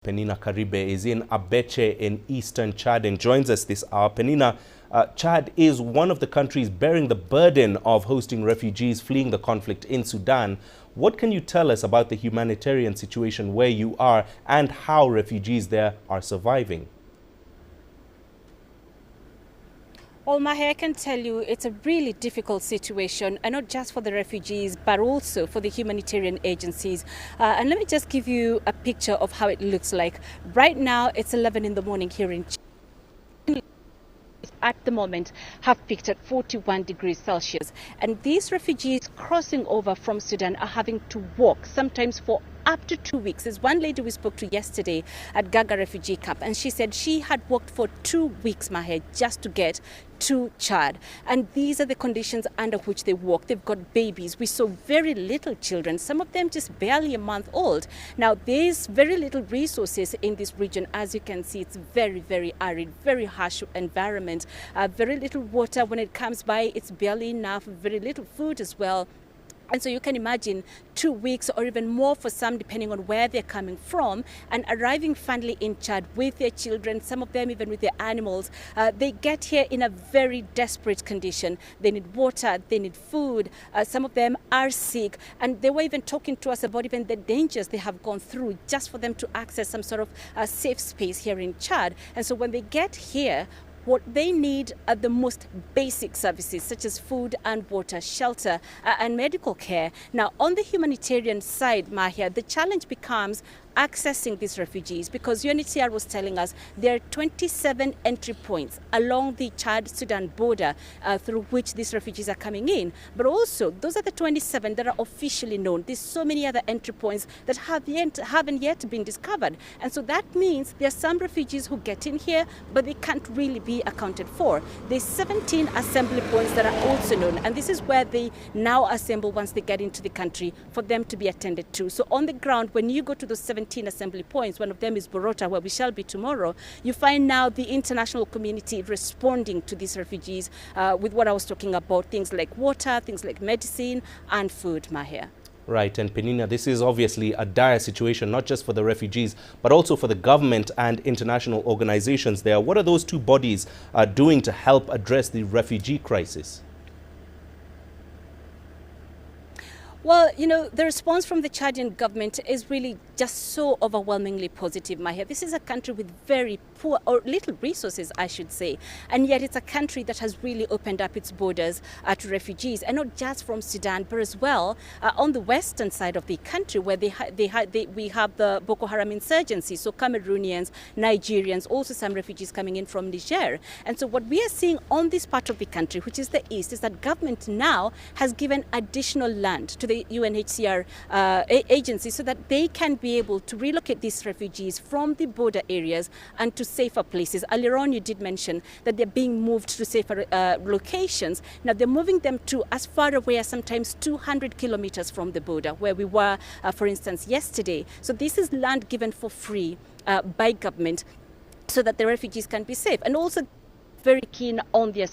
Peninah Karibe is in Abeche in eastern Chad and joins us this hour. Peninah, Chad is one of the countries bearing the burden of hosting refugees fleeing the conflict in Sudan. What can you tell us about the humanitarian situation where you are and how refugees there are surviving? Well, Mahe, I can tell you it's a really difficult situation, and not just for the refugees, but also for the humanitarian agencies. And let me just give you a picture of how it looks like. Right now, it's 11 in the morning here in Chad. At the moment have peaked at 41 degrees Celsius. And these refugees crossing over from Sudan are having to walk, sometimes for up to 2 weeks. There's one lady we spoke to yesterday at Gaga refugee camp, and she said she had walked for 2 weeks, Mahe, just to get to Chad. And these are the conditions under which they walk. They've got babies. We saw very little children, some of them just barely a month old. Now, there's very little resources in this region. As you can see, it's very, very arid, very harsh environment. Very little water when it comes by. It's barely enough. Very little food as well. And so you can imagine 2 weeks or even more for some, depending on where they're coming from, and arriving finally in Chad with their children, some of them even with their animals. They get here in a very desperate condition. They need water, they need food. Some of them are sick. And they were even talking to us about even the dangers they have gone through just for them to access some sort of safe space here in Chad. And so when they get here, what they need are the most basic services such as food and water, shelter and medical care. Now, on the humanitarian side, Mahia, the challenge becomes accessing these refugees, because UNHCR was telling us there are 27 entry points along the Chad-Sudan border through which these refugees are coming in. But also, those are the 27 that are officially known. There's so many other entry points that haven't yet been discovered. And so that means there are some refugees who get in here, but they can't really be accounted for. There's 17 assembly points that are also known. And this is where they now assemble once they get into the country for them to be attended to. So on the ground, when you go to those 17 assembly points, one of them is Borota, where we shall be tomorrow, you find now the international community responding to these refugees with what I was talking about, things like water, things like medicine and food, Mahia. Right, and Peninah, this is obviously a dire situation, not just for the refugees, but also for the government and international organizations there. What are those two bodies doing to help address the refugee crisis? Well, you know, the response from the Chadian government is really just so overwhelmingly positive, Mahia. This is a country with very poor or little resources, I should say. And yet it's a country that has really opened up its borders to refugees, and not just from Sudan, but as well on the western side of the country, where we have the Boko Haram insurgency. So Cameroonians, Nigerians, also some refugees coming in from Niger. And so what we are seeing on this part of the country, which is the east, is that government now has given additional land to the UNHCR agency so that they can be able to relocate these refugees from the border areas and to safer places. Earlier on, you did mention that they're being moved to safer locations. Now, they're moving them to as far away as sometimes 200 kilometers from the border, where we were, for instance, yesterday. So this is land given for free by government so that the refugees can be safe. And also very keen on their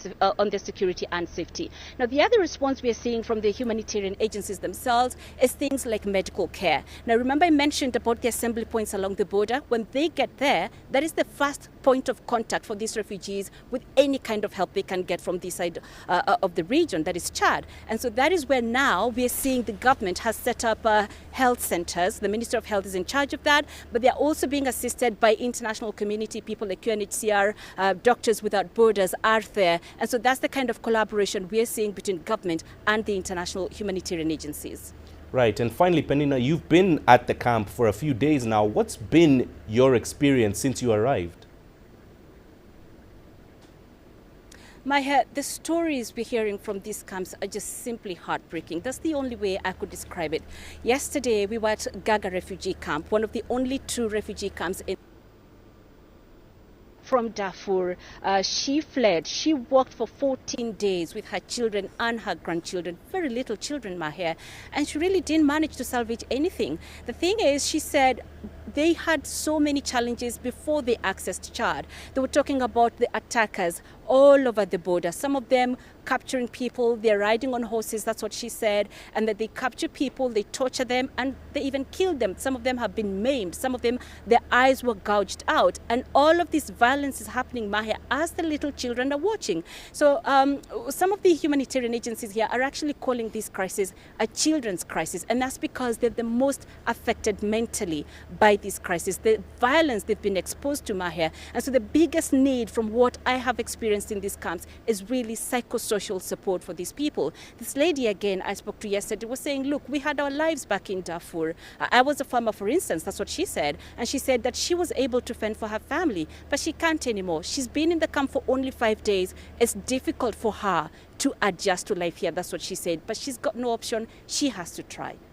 security and safety. Now, the other response we are seeing from the humanitarian agencies themselves is things like medical care. Now, remember I mentioned about the assembly points along the border. When they get there, that is the first point of contact for these refugees with any kind of help they can get from this side of the region, that is Chad. And so that is where now we are seeing the government has set up health centers. The Minister of Health is in charge of that, but they are also being assisted by international community people like UNHCR, Doctors Without Borders are there. And so that's the kind of collaboration we are seeing between government and the international humanitarian agencies. Right. And finally, Peninah, you've been at the camp for a few days now. What's been your experience since you arrived? The stories we're hearing from these camps are just simply heartbreaking. That's the only way I could describe it. Yesterday, we were at Gaga refugee camp, one of the only 2 refugee camps from Darfur. She fled. She walked for 14 days with her children and her grandchildren, very little children, Mahia, and she really didn't manage to salvage anything. The thing is, she said they had so many challenges before they accessed Chad. They were talking about the attackers all over the border, some of them capturing people, they're riding on horses, that's what she said, and that they capture people, they torture them, and they even kill them. Some of them have been maimed, some of them, their eyes were gouged out, and all of this violence is happening, Mahia, as the little children are watching. So some of the humanitarian agencies here are actually calling this crisis a children's crisis, and that's because they're the most affected mentally by this crisis, the violence they've been exposed to, Mahia. And so the biggest need, from what I have experienced in these camps, is really psychosocial support for these people. This lady, again, I spoke to yesterday, was saying, look, we had our lives back in Darfur. I was a farmer, for instance, that's what she said. And she said that she was able to fend for her family, but she can't anymore. She's been in the camp for only 5 days. It's difficult for her to adjust to life here, that's what she said. But she's got no option. She has to try.